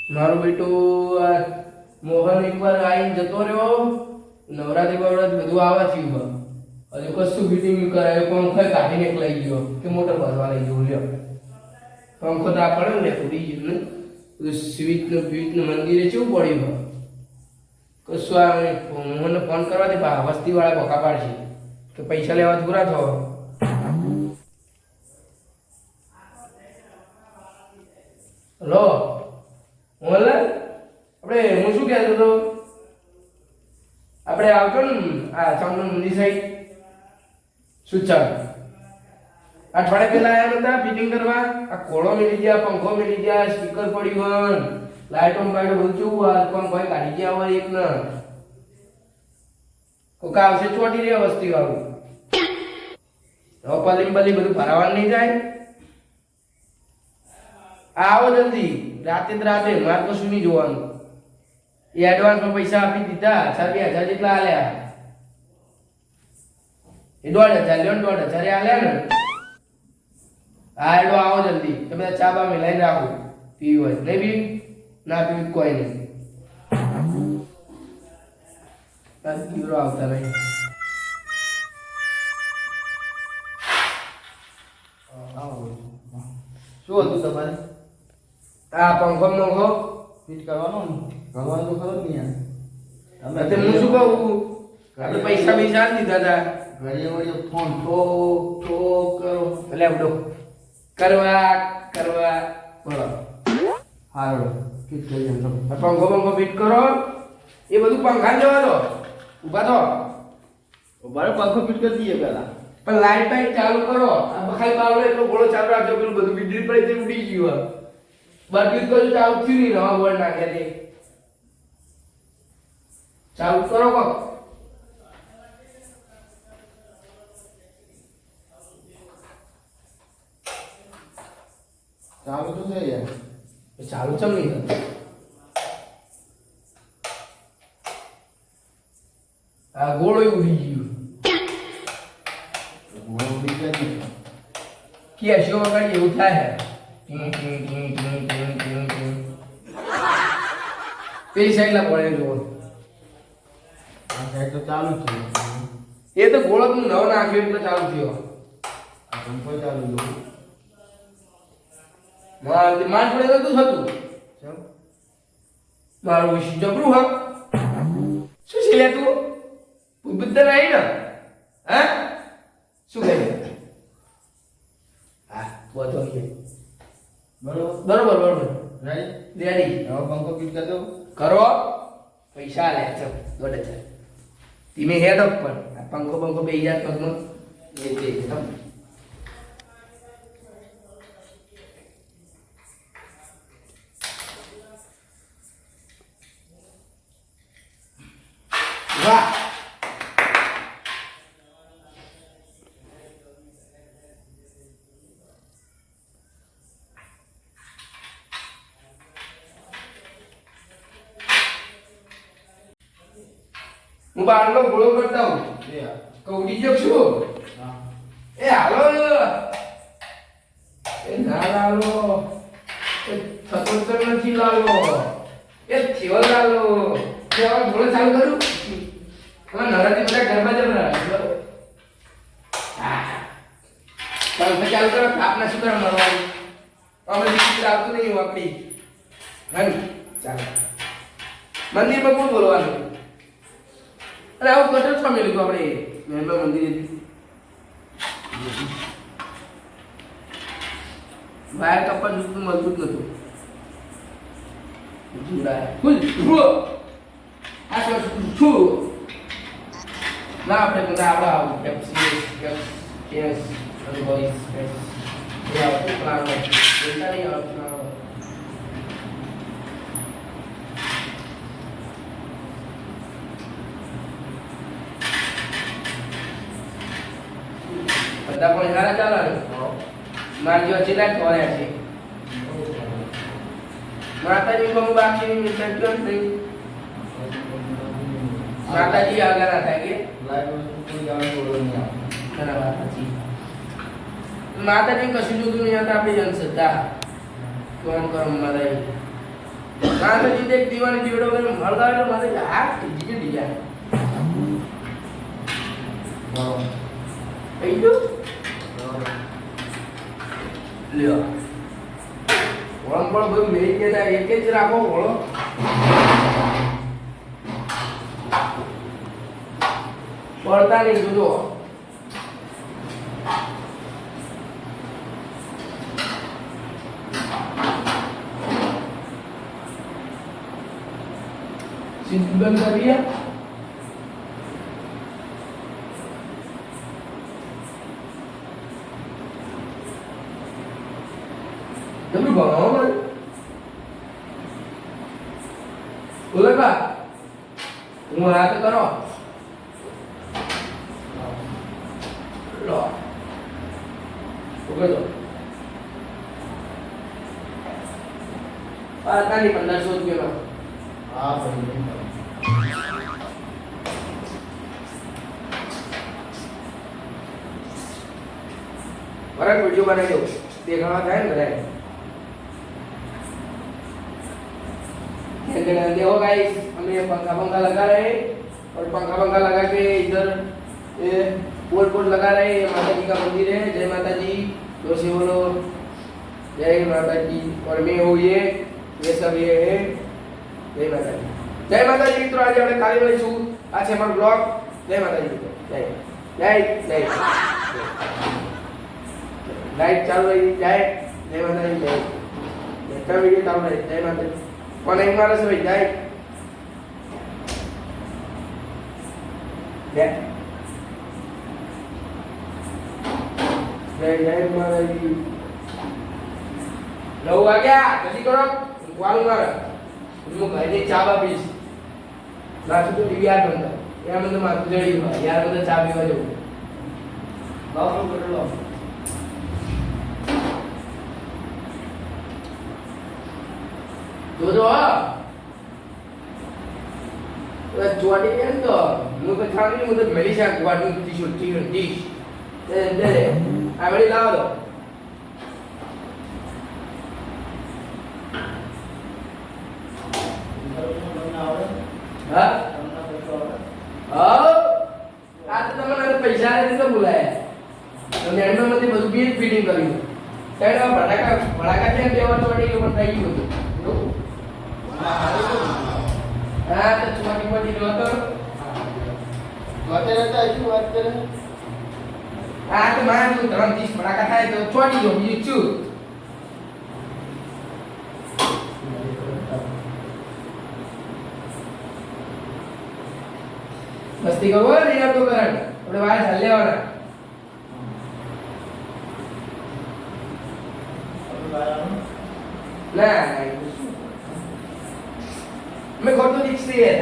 મારો બેટો આ મોહન એકવાર આવીને જતો રહ્યો. નવરાત્રી બવરાત્રી બધું આવા થયું. હજુ કશું ફિટિંગ કરાય પંખો કાઢીને લઈ ગયો કે મોટર ભરવા લઈ ગયો. લ્યો પંખો તો આ પડે ને ઉડી ગયું ને બધું સ્વીટનું મંદિરે કેવું પડ્યું. કશું આ મોહનને ફોન કરવાથી વસ્તીવાળા ભોકા પાડશે કે પૈસા લેવા પૂરા થયો. હલો મોહનલાલ, આપણે હું શું કહેતો હતો, આપણે આવતો ને આ ચામુંડા મંદિર સાઈડ સુચાર અઠવાડિયા પહેલા આવ્યા નતા ફિટિંગ કરવા. આ કોળો મેલી ગયા, પંખો મેલી ગયા, સ્પીકર પડ્યું, લાઈટો બાઈટો બધું કેવું આ પણ કોઈ કાઢી ગયા હોય એક ના કોકા આવશે ચોટી રહ્યા વસ્તી વાળું. હવે પલીમ બલી બધું ભરાવાનું નહીં જાય. આવો જલ્દી, રાતે મારે કશું નહીં જોવાનું. એ એડવાન્સમાં પૈસા આપી દીધા, 2,000 જેટલા આલ્યા. એ 1,500 લ્યો, 1,500 આલ્યા ને. હા એડો આવો જલ્દી. તમે ચા બા મિલાઈ રાખો, પીવી હોય નહીં પીવી ના પીવી કોઈ નહીં. દીવરો આવતા નહીં. શું હતું તમારે? આ પંખો મંખો ફિટ કરવાનો ને ભગવાન તો ખરો જ નહીં. અમે હું શું કહું, આપણે પૈસા પૈસા દીધા હતા. ઘડીએ વળીએ ફોન ઠોક ઠોક કરો એટલે બધો કરવા બોલો હારો ફિટ થઈ જાય. પંખો પંખો ફિટ કરો. એ બધું પંખા જવા દો, ઉભા તો બરાબર પંખો ફિટ કરી દઈએ પેલા. પણ લાઈટ બાઈટ ચાલુ કરો. આ બખાઈ બાવળો એટલો ઘોડો ચાલુ રાખજો, પેલું બધું વીજળી પડે તે ઉડી ગયું. બાકી કશું ચાલુ થયું નહીં. નવા બોર્ડ નાખ્યા તે ચાલુ કરો કો. ચાલુ તો છે યાર, ચાલુ ચમ નહીં થતું. આ ગોળો ઉડી ગયું. ગોળો ઉડી ગયો કે શો વગાડી એવું થાય. પેલી સાઈડ લા પડે જો આ સાઈડ તો ચાલુ છે. એ તો ગોળો તું નવો નાખ્યો એટલે ચાલુ થયો. આ પંખો ચાલુ જો માર પડે તો થતું મારું વિશે જબરું. હા શું છે લે તું બુદ્ધ નહીં ને? હા શું કહે? હા બધો બરોબર રેડી. હવે પંખો ફિટ કરી દો. કરો પૈસા લે છે 1,500. ધીમે હેડ અપ પણ પંખો પંખો બે હજાર પગનો વાહ. હું બારનો ગોળો કરતા હું કૌડી જો છું. એ હાલો એ ના લાલો એ થતો નથી લાલો એ થયો લાલો. ગોળો ચાલુ કરું. નવરાત્રી બધા ગરબા જમરા ચાલુ કરો. આપના શું કરવા મળવાનું? અમે બીજું આવતું નહીં આપણી. હા ચાલો મંદિરમાં કોણ બોલવાનું? અરે આવું કટર છો મેલું આપણે મહેમા મંદિરે વાયર કપા જૂતું મજબૂત નતું. આ શું ના આપણે આપણા આવું કેપ્સ બોઈસ એ આવતું પ્લાન બોલતા નહીં આવતું. બધા પણ સારા ચાલે ને. મારી જો ચેલા ખોયા છે માતાજી બહુ બાકી નહીં. માતાજી આગળ ના થાય કે માતાજી કશું જોતું નહીં. આપણે અંધશ્રદ્ધા કોમ કરો માતાજી કાં તો જીતે દીવાની જીવડો કરીને મળતા હોય તો મારે આ જીકે દીયા થઈ ગયું લ્યો ઓળમ પણ બધું મેરી ગયા એક જ રાખો ઓળો પડતા નહીં જોજો સીટ બંધ કરીએ તમે ભણાવો મને બોલે બા હું હાથ કરો લો ઓકે તો પાતાની 1500 રૂપિયા હા ભાઈ बड़ा वीडियो बनाई दो देखा था ना बताए देखो गाइस हमें पंखा लगा रहे हैं और पंखा लगा के इधर पोल लगा रहे हैं माता जी का मंदिर है जय माता जी तो से बोलो जय माता जी और मैं हूँ ये सब ये है जय माता जी मित्रों आज આપણે કાલે મળીશું આ છે અમારો બ્લોગ જય માતાજી જય જય જય लाइट चालू रही जाए जय माता दी जय नेक्स्ट वीडियो चालू रही जय माता दी कौन एक मारा से भाई जाए जय जय जय माता दी लो आ गया जल्दी करो वालू मारा तुम कहने चाबा पीस लास्ट तो यार बनता यार मतलब मार जड़ी हुआ यार मतलब चाबी वाले हो बाप लो कर लो જોજો ચોટી ને તો હું તો ખાલી હું તો મેલી શાક વાડું ટીશ દે આ વળી લાવો દો હા આ તો તમને પૈસા નથી તો બોલાયા તમે એમના માંથી બધું બિલ ફિટિંગ કર્યું ત્યારે ભડાકા ત્યાં દેવા ચોટી પણ થઈ ગયું હતું હા તો ચોટી મોટી લો તો રહેતા શું વાત કરે હા તો મારે તું 30 ભડાકા થાય તો ચોટી જો બીજું શું મસ્તી કરો નહીં તો કરણ આપણે વાર ચાલ લેવાના ના मैं खोटो दिख रही है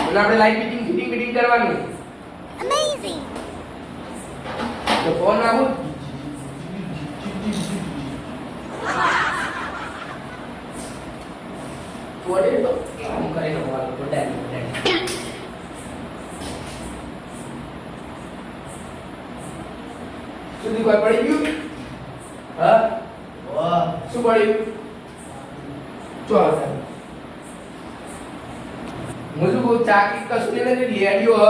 बोला આપણે લાઈટ ફિટિંગ કરવાની અમેઝિંગ તો ફોન આવું થોડે તો કામ કરીને વાળો પોટાડી સુધી કોઈ પડી ગયું હા વાહ શું પડ્યું ચાલ મુझे को चाकी कसने ने लिया दियो ह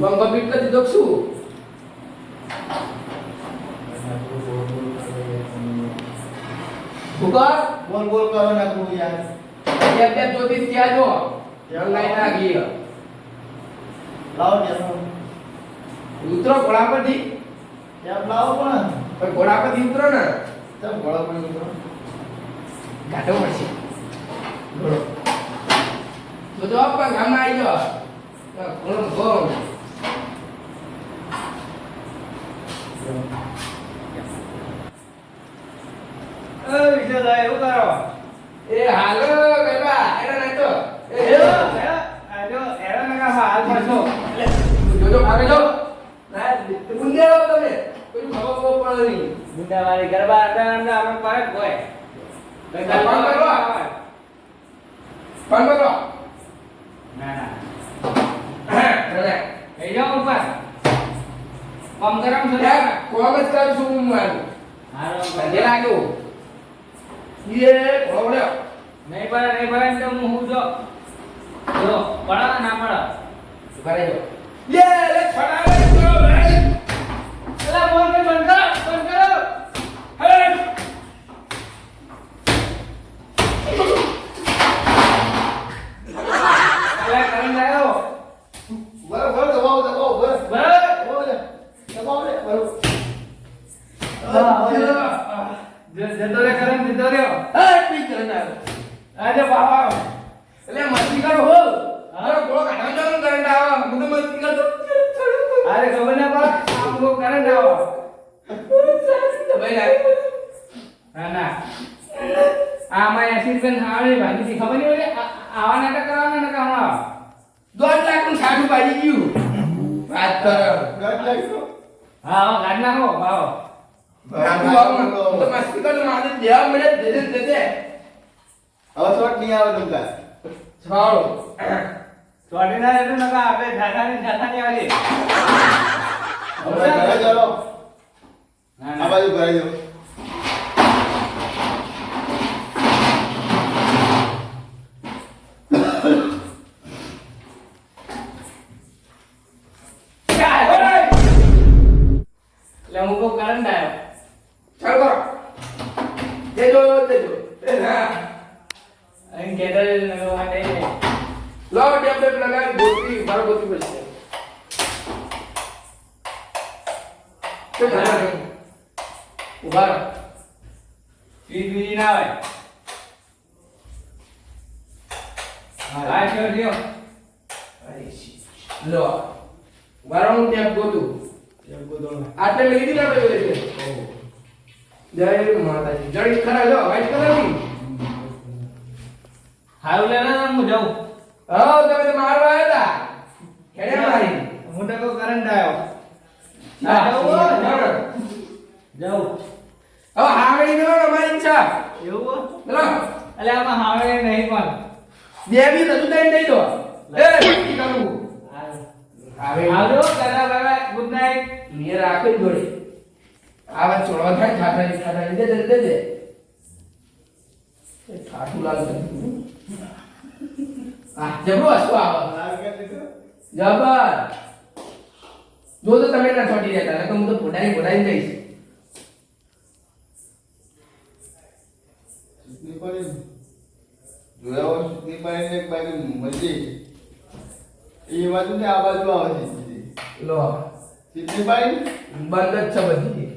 पंखा फिट कर दो શું बुका बोल करो ना तू यार ये ज्योतिष किया जो ऑनलाइन आ गई लाओ जैसा उतरो घोड़ा पर थी क्या लाओ પણ ઘોડા પરથી ઉતરો ને તમ ઘોડા પરથી ઉતરો ગાડો પડશે ઘોડો તો જો આપા ગામમાં આવી જાવ ઘોડો ઘોડો એ વિજયભાઈ ઉતારો એ હાલો ગઈબા એના નહીં તો એ આજો એના નકા હાલ પાછો જોજો ભાગે જો ના મુંડે આવો તમે કોઈ ભાગો પડે નહીં મુંડા વાળી ગરબા અંદર આપણે પાક હોય કઈ ફોન કરો ના ના ચલે એ જાઓ ઉપર કોમ કરામ છો યાર કોમ જ કરું છું હું મારું હારો ધંધે લાગ્યો ये ઓવડે નહીં પડે તો હું જો પડે ના પડે કરે જો ये ले छड़ा ले तो भाई એલા બોલ કે બંધ કરો હે એલા કરી લાયો બરાબર દબાવો બરાબર દબાવો લે બરાબર જતો રે કરમ જતો રહ્યો હા પી કરના આજે બાબા એટલે મસ્તી કરો હો મારો ગોળો કાઢવાનો કરંટ આવે હું તો મસ્તી કરતો અરે ખબર ના પા આમકો કરંટ આવો ભાઈ ના ના આમાં 80 રૂપિયા હાળી ભાગી થી ખબર નહીં હોય આવા નાટક કરવાના ને કામવા 2 લાખ નું સાડું પાડી ગયું વાત કરો ગાડ લાગ્યો હા ગાડ નાખો બાવો હું તો મસ્તી કરતો મારે દેવા મળે દે હવે શોટ નહીં આવે તમને છાળો ચોડી ના એટલે નકા આપણે જાતાની વાળી હવે ઘરે ચાલો ના આ બાજુ ઘરે જાઓ એટલે હું કો કરંટ આવ્યો ચાલ કરો દેજો હા અહીં કેડલ નગો માટે લો ટેબ્લેટ લગાવી ગોતી મારો ગોતી પડશે તો ના ઉભા રહો બીજી ના આવે હા જો લ્યો લો ઉભા રહો હું ટેપ ગોતું આટલે મેં લીધી ના પડે જય માતાજી જડી ખરા લો વાઈટ કલર ની હારું લે ના હું જાઉં હા તમે તો મારવા આવ્યા હતા કેડે મારી હું તો કો કરંટ આવ્યો હા જાઉં હવે હાવડી મેલો ને અમારી ઈચ્છા એવું મેલો એટલે આમાં હાવે નહીં પણ દેવી તો દઈ દઈ દો એ શું કરું આવે આવજો દાદા બાબા ગુડ નાઈટ નિયર રાખો જ જોડે આવા છોડવા થાય ખાટા દે એ ઠાઠું લાગે આ જબરો હસવા આવે જબર જો તો તમે ના છોડી દેતા નકર હું તો ફોડાઈ જઈશ ચૂંટણી પડી જોયા હોય ચૂંટણી પડીને એક બાજુ મળી એ બાજુ ને આ બાજુ આવે છે લો ચૂંટણી પડી બંધ જ છે બધી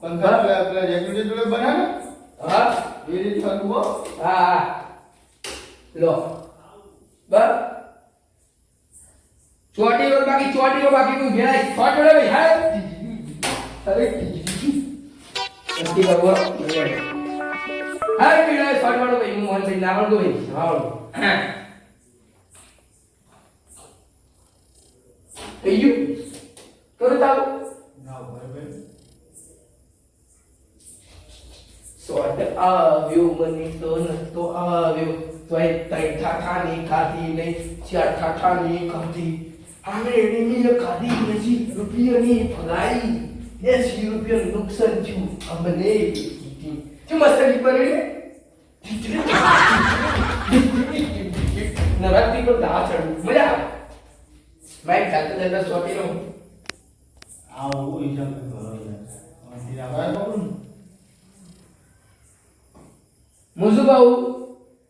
પંખા પેલા રેગ્યુલેટર જોડે બનાવે હા એ રીત થતું હો હા લો બસ ચોટી રો બાકી તું ઘેરાય શોટ રે ભાઈ હા અરે કી બાબુ હાય પીડા શોટ વાળો ભાઈ હું મોહન ભાઈ નાવળ ગો ભાઈ હા કયું કરો તાવ ના બરાબર શોટ આવ્યો મને તો નતો આવ્યો તોય તઈ ઠાઠાની ખાધી નહીં ચાર ઠાઠાની ખાધી આંગળીની ખાધી નથી રૂપિયાની ભગાઈ 80 રૂપિયા નુકસાન થયું અમને શું મસ્ત ગીત બની નવરાત્રી પર દા ચડું મજા આવે માઇક ચાલતા ચાલતા સોટી રહું આવું હિસાબ કરો યાર મુઝુ બાઉ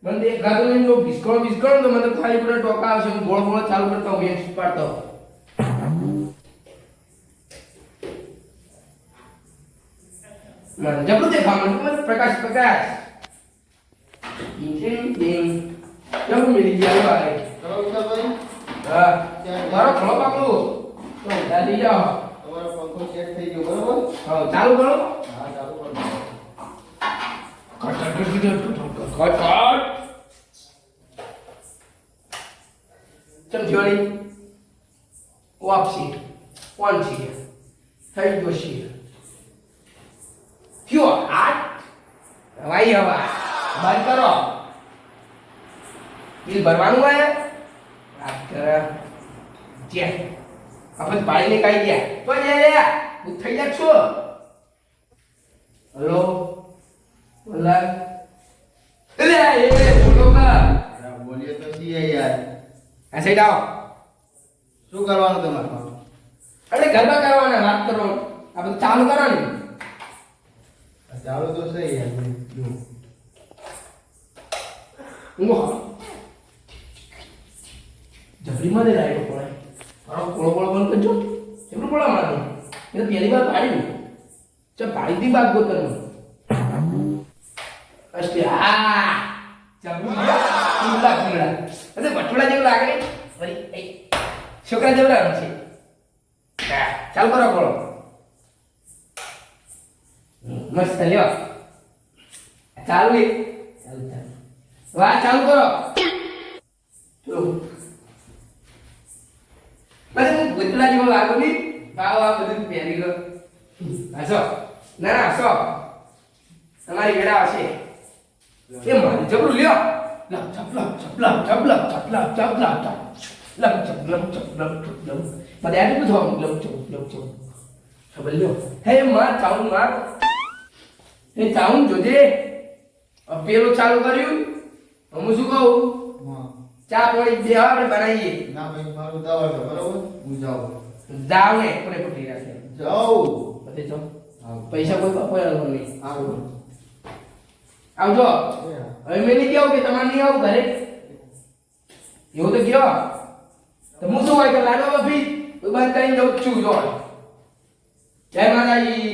મને એક ગાતો નહીં લો બિસ્કણ તો મને ખાલી પૂરા ટોકા આવશે હું ગોળ ચાલુ કરતા હું એક પાડતો મને જબરું દેખા મને પ્રકાશ ડિંગ જબરું મિલી ગયા આવે કરો વિશાલભાઈ હા મારો ખળો પાકલો તો દાદી જાઓ તમારો પંખો સેટ થઈ ગયો બરોબર હા ચાલુ કરો હા ચાલુ કરો કટ ચમચોરી વાપસી કોણ છે થઈ ગયો છે કયો હાથ હવાઈ હવા બંધ કરો બિલ ભરવાનું હોય વાત કરે જે આપણે ભાઈને કાઈ ગયા તો હું થઈ જા છો હેલો બોલા લે એ બોલો કા અરે બોલીએ તો છીએ યાર. આ સાઈડ આવો શું કરવાનું તમારે? અરે ગરબા કરવાના વાત કરવાનું આ બધું ચાલુ કરવાનું ચાલો તો સહી યાર. ઊંઘો જબરી માં લાગ્યો પડે મારો કોળો કોળો બંધ કરજો જબરું પડે મારું એ તો પહેલી વાર પાડ્યું ચા પાડી દી બાદ ગોતરનું અસ્તે આ જબરું કુલા કુલા અરે બટુડા જેવું લાગે ને વળી એ છોકરા જેવું લાગે છે હા, ચાલ કરો કોળો મસ્ત લ્યો ચાલુ લે ચાલુ ચાલુ વાહ ચાલુ કરો ચલો બસ હું ગુતલા જેવો લાગુ ની ભાવ આ બધું પહેરી લો હસો ના ના હસો તમારી વેડા હશે એ મારી જબરું લ્યો લપ ચપલા ચપલા ચપલા ચપલા ચપલા લપ ચપલા ચપલા ચપલા મને આ બધું થવાનું લપ ચપ ખબર લ્યો હે માર ચાઉન માર એ ચાઉન જોજે પેલું ચાલુ કર્યું હું શું કહું હા. ચા પાણી બે આપણે બનાવીએ ના ભાઈ મારું ઉતાવળ છે બરોબર. હું જાઉં. જાવ ને કોને પકડી રાખે જાઉં. બધે જાઓ આવો. પૈસા કોઈ કોઈ આલવાનું નહીં આવો. આવજો એ હા. હવે મેં નહીં આવું કે તમારે નહીં આવું ઘરે એવું તો કયો તો હું શું હોય કે લાડો બફી બંધ કરીને જઉં જ છું જો જય માતાજી